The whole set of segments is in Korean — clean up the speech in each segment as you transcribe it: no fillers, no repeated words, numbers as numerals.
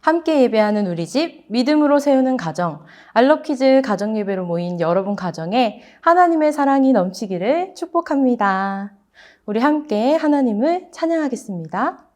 함께 예배하는 우리 집, 믿음으로 세우는 가정, 알로키즈 가정예배로 모인 여러분 가정에 하나님의 사랑이 넘치기를 축복합니다. 우리 함께 하나님을 찬양하겠습니다.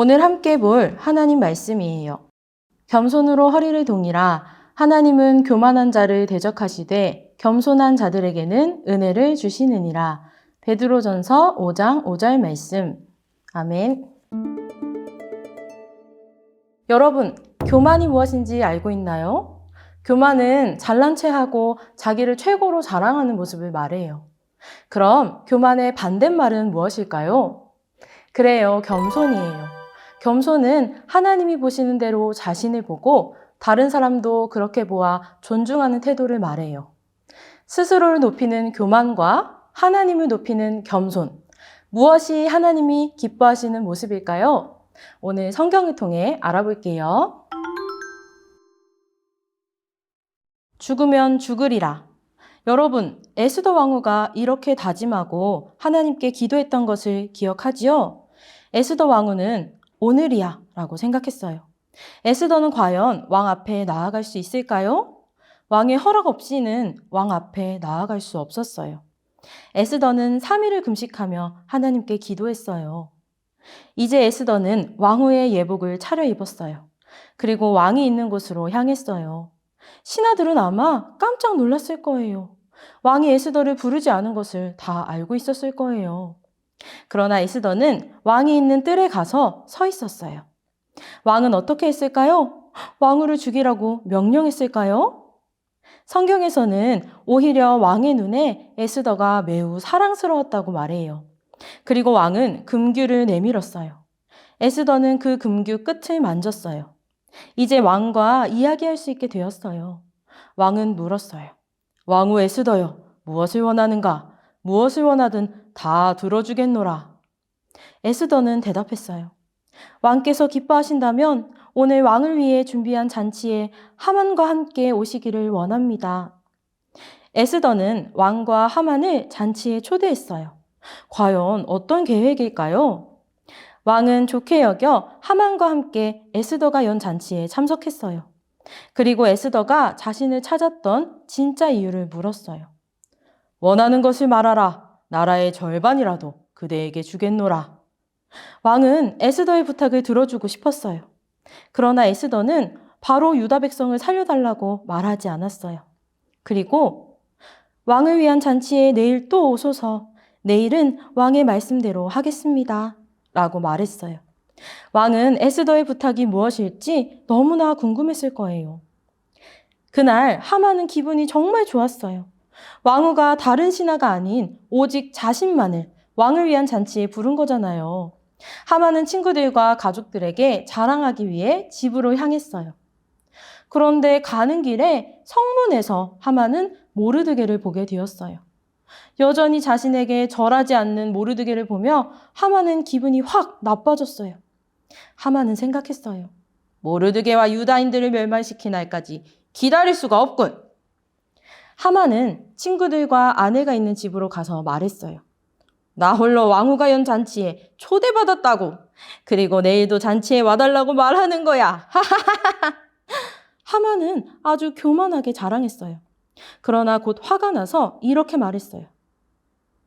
오늘 함께 볼 하나님 말씀이에요. 겸손으로 허리를 동이라. 하나님은 교만한 자를 대적하시되 겸손한 자들에게는 은혜를 주시느니라. 베드로전서 5장 5절 말씀. 아멘. 여러분, 교만이 무엇인지 알고 있나요? 교만은 잘난 체하고 자기를 최고로 자랑하는 모습을 말해요. 그럼 교만의 반대말은 무엇일까요? 그래요, 겸손이에요. 겸손은 하나님이 보시는 대로 자신을 보고 다른 사람도 그렇게 보아 존중하는 태도를 말해요. 스스로를 높이는 교만과 하나님을 높이는 겸손. 무엇이 하나님이 기뻐하시는 모습일까요? 오늘 성경을 통해 알아볼게요. 죽으면 죽으리라. 여러분, 에스더 왕후가 이렇게 다짐하고 하나님께 기도했던 것을 기억하지요? 에스더 왕후는 오늘이야 라고 생각했어요. 에스더는 과연 왕 앞에 나아갈 수 있을까요? 왕의 허락 없이는 왕 앞에 나아갈 수 없었어요. 에스더는 3일을 금식하며 하나님께 기도했어요. 이제 에스더는 왕후의 예복을 차려입었어요. 그리고 왕이 있는 곳으로 향했어요. 신하들은 아마 깜짝 놀랐을 거예요. 왕이 에스더를 부르지 않은 것을 다 알고 있었을 거예요. 그러나 에스더는 왕이 있는 뜰에 가서 서 있었어요. 왕은 어떻게 했을까요? 왕후를 죽이라고 명령했을까요? 성경에서는 오히려 왕의 눈에 에스더가 매우 사랑스러웠다고 말해요. 그리고 왕은 금규를 내밀었어요. 에스더는 그 금규 끝을 만졌어요. 이제 왕과 이야기할 수 있게 되었어요. 왕은 물었어요. 왕후 에스더여, 무엇을 원하는가? 무엇을 원하든 다 들어주겠노라. 에스더는 대답했어요. 왕께서 기뻐하신다면 오늘 왕을 위해 준비한 잔치에 하만과 함께 오시기를 원합니다. 에스더는 왕과 하만을 잔치에 초대했어요. 과연 어떤 계획일까요? 왕은 좋게 여겨 하만과 함께 에스더가 연 잔치에 참석했어요. 그리고 에스더가 자신을 찾았던 진짜 이유를 물었어요. 원하는 것을 말하라. 나라의 절반이라도 그대에게 주겠노라. 왕은 에스더의 부탁을 들어주고 싶었어요. 그러나 에스더는 바로 유다 백성을 살려달라고 말하지 않았어요. 그리고 왕을 위한 잔치에 내일 또 오소서. 내일은 왕의 말씀대로 하겠습니다. 라고 말했어요. 왕은 에스더의 부탁이 무엇일지 너무나 궁금했을 거예요. 그날 하만은 기분이 정말 좋았어요. 왕후가 다른 신하가 아닌 오직 자신만을 왕을 위한 잔치에 부른 거잖아요. 하만은 친구들과 가족들에게 자랑하기 위해 집으로 향했어요. 그런데 가는 길에 성문에서 하만은 모르드게를 보게 되었어요. 여전히 자신에게 절하지 않는 모르드게를 보며 하만은 기분이 확 나빠졌어요. 하만은 생각했어요. 모르드게와 유다인들을 멸망시킨 날까지 기다릴 수가 없군. 하만은 친구들과 아내가 있는 집으로 가서 말했어요. 나 홀로 왕후가 연 잔치에 초대받았다고. 그리고 내일도 잔치에 와달라고 말하는 거야. 하만은 아주 교만하게 자랑했어요. 그러나 곧 화가 나서 이렇게 말했어요.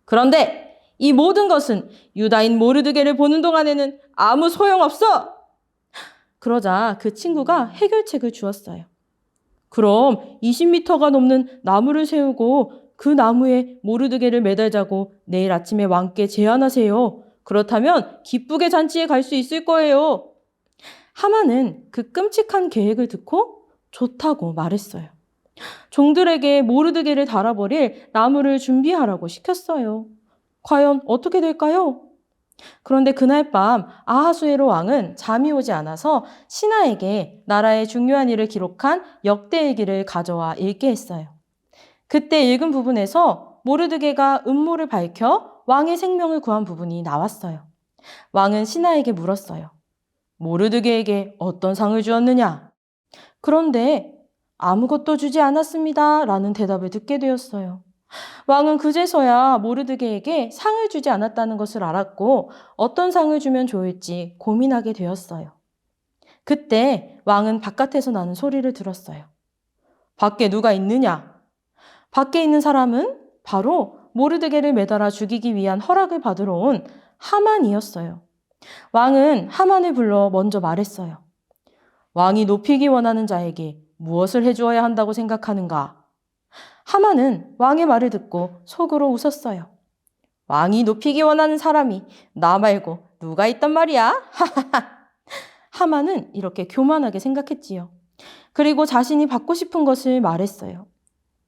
그런데 이 모든 것은 유다인 모르드게를 보는 동안에는 아무 소용없어. 그러자 그 친구가 해결책을 주었어요. 그럼 20m가 넘는 나무를 세우고 그 나무에 모르드게를 매달자고 내일 아침에 왕께 제안하세요. 그렇다면 기쁘게 잔치에 갈 수 있을 거예요. 하만은 그 끔찍한 계획을 듣고 좋다고 말했어요. 종들에게 모르드게를 달아버릴 나무를 준비하라고 시켰어요. 과연 어떻게 될까요? 그런데 그날 밤 아하수에로 왕은 잠이 오지 않아서 신하에게 나라의 중요한 일을 기록한 역대일기를 가져와 읽게 했어요. 그때 읽은 부분에서 모르드게가 음모를 밝혀 왕의 생명을 구한 부분이 나왔어요. 왕은 신하에게 물었어요. 모르드게에게 어떤 상을 주었느냐? 그런데 아무것도 주지 않았습니다. 라는 대답을 듣게 되었어요. 왕은 그제서야 모르드게에게 상을 주지 않았다는 것을 알았고 어떤 상을 주면 좋을지 고민하게 되었어요. 그때 왕은 바깥에서 나는 소리를 들었어요. 밖에 누가 있느냐? 밖에 있는 사람은 바로 모르드게를 매달아 죽이기 위한 허락을 받으러 온 하만이었어요. 왕은 하만을 불러 먼저 말했어요. 왕이 높이기 원하는 자에게 무엇을 해주어야 한다고 생각하는가? 하만은 왕의 말을 듣고 속으로 웃었어요. 왕이 높이기 원하는 사람이 나 말고 누가 있단 말이야? 하만은 이렇게 교만하게 생각했지요. 그리고 자신이 받고 싶은 것을 말했어요.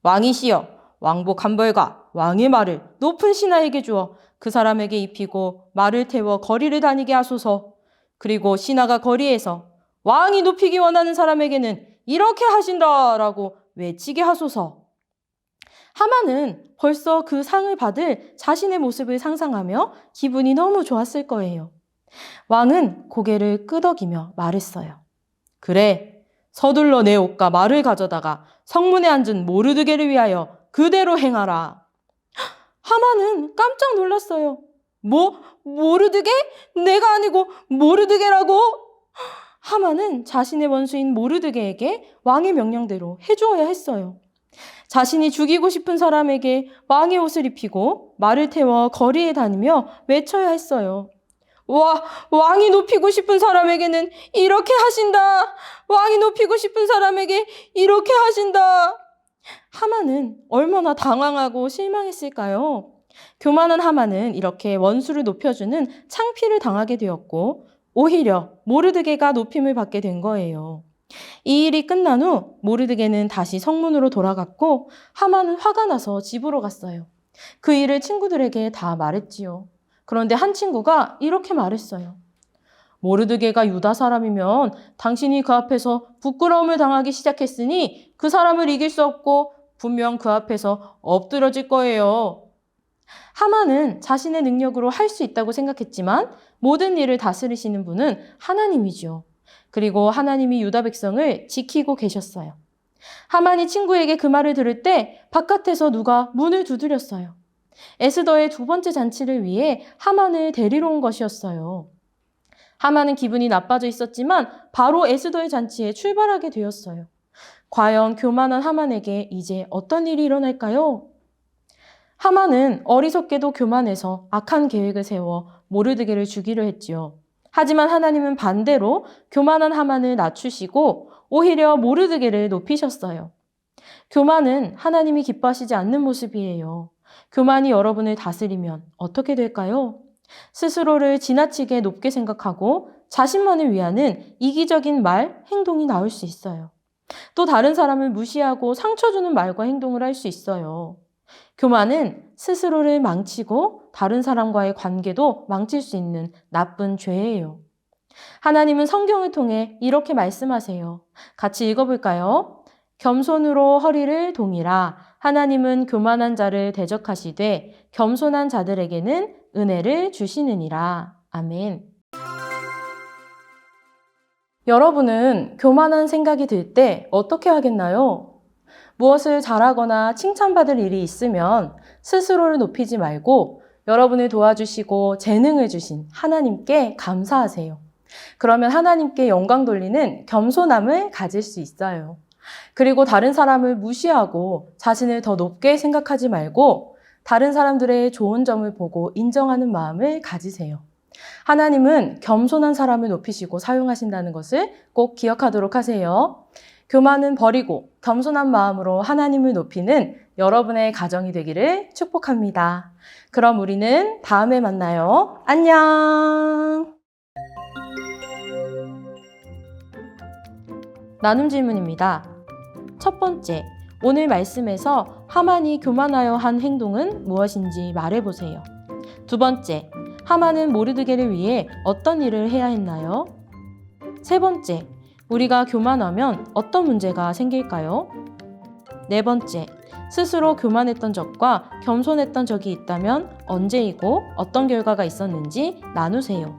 왕이시여, 왕복 한 벌과 왕의 말을 높은 신하에게 주어 그 사람에게 입히고 말을 태워 거리를 다니게 하소서. 그리고 신하가 거리에서 왕이 높이기 원하는 사람에게는 이렇게 하신다라고 외치게 하소서. 하만은 벌써 그 상을 받을 자신의 모습을 상상하며 기분이 너무 좋았을 거예요. 왕은 고개를 끄덕이며 말했어요. 그래, 서둘러 내 옷과 말을 가져다가 성문에 앉은 모르드게를 위하여 그대로 행하라. 하만은 깜짝 놀랐어요. 모르드게? 내가 아니고 모르드게라고? 하만은 자신의 원수인 모르드게에게 왕의 명령대로 해주어야 했어요. 자신이 죽이고 싶은 사람에게 왕의 옷을 입히고 말을 태워 거리에 다니며 외쳐야 했어요. 왕이 높이고 싶은 사람에게는 이렇게 하신다. 왕이 높이고 싶은 사람에게 이렇게 하신다. 하만은 얼마나 당황하고 실망했을까요? 교만한 하만은 이렇게 원수를 높여주는 창피를 당하게 되었고 오히려 모르드게가 높임을 받게 된 거예요. 이 일이 끝난 후 모르드게는 다시 성문으로 돌아갔고 하만은 화가 나서 집으로 갔어요. 그 일을 친구들에게 다 말했지요. 그런데 한 친구가 이렇게 말했어요. 모르드게가 유다 사람이면 당신이 그 앞에서 부끄러움을 당하기 시작했으니 그 사람을 이길 수 없고 분명 그 앞에서 엎드러질 거예요. 하만은 자신의 능력으로 할 수 있다고 생각했지만 모든 일을 다스리시는 분은 하나님이죠. 그리고 하나님이 유다 백성을 지키고 계셨어요. 하만이 친구에게 그 말을 들을 때 바깥에서 누가 문을 두드렸어요. 에스더의 두 번째 잔치를 위해 하만을 데리러 온 것이었어요. 하만은 기분이 나빠져 있었지만 바로 에스더의 잔치에 출발하게 되었어요. 과연 교만한 하만에게 이제 어떤 일이 일어날까요? 하만은 어리석게도 교만해서 악한 계획을 세워 모르드게를 죽이려 했지요. 하지만 하나님은 반대로 교만한 하만을 낮추시고 오히려 모르드게를 높이셨어요. 교만은 하나님이 기뻐하시지 않는 모습이에요. 교만이 여러분을 다스리면 어떻게 될까요? 스스로를 지나치게 높게 생각하고 자신만을 위하는 이기적인 말, 행동이 나올 수 있어요. 또 다른 사람을 무시하고 상처 주는 말과 행동을 할 수 있어요. 교만은 스스로를 망치고 다른 사람과의 관계도 망칠 수 있는 나쁜 죄예요. 하나님은 성경을 통해 이렇게 말씀하세요. 같이 읽어볼까요? 겸손으로 허리를 동이라. 하나님은 교만한 자를 대적하시되 겸손한 자들에게는 은혜를 주시느니라. 아멘. 여러분은 교만한 생각이 들 때 어떻게 하겠나요? 무엇을 잘하거나 칭찬받을 일이 있으면 스스로를 높이지 말고 여러분을 도와주시고 재능을 주신 하나님께 감사하세요. 그러면 하나님께 영광 돌리는 겸손함을 가질 수 있어요. 그리고 다른 사람을 무시하고 자신을 더 높게 생각하지 말고 다른 사람들의 좋은 점을 보고 인정하는 마음을 가지세요. 하나님은 겸손한 사람을 높이시고 사용하신다는 것을 꼭 기억하도록 하세요. 교만은 버리고 겸손한 마음으로 하나님을 높이는 여러분의 가정이 되기를 축복합니다. 그럼 우리는 다음에 만나요. 안녕! 나눔 질문입니다. 첫 번째, 오늘 말씀에서 하만이 교만하여 한 행동은 무엇인지 말해보세요. 두 번째, 하만은 모르드게를 위해 어떤 일을 해야 했나요? 세 번째, 우리가 교만하면 어떤 문제가 생길까요? 네 번째, 스스로 교만했던 적과 겸손했던 적이 있다면 언제이고 어떤 결과가 있었는지 나누세요.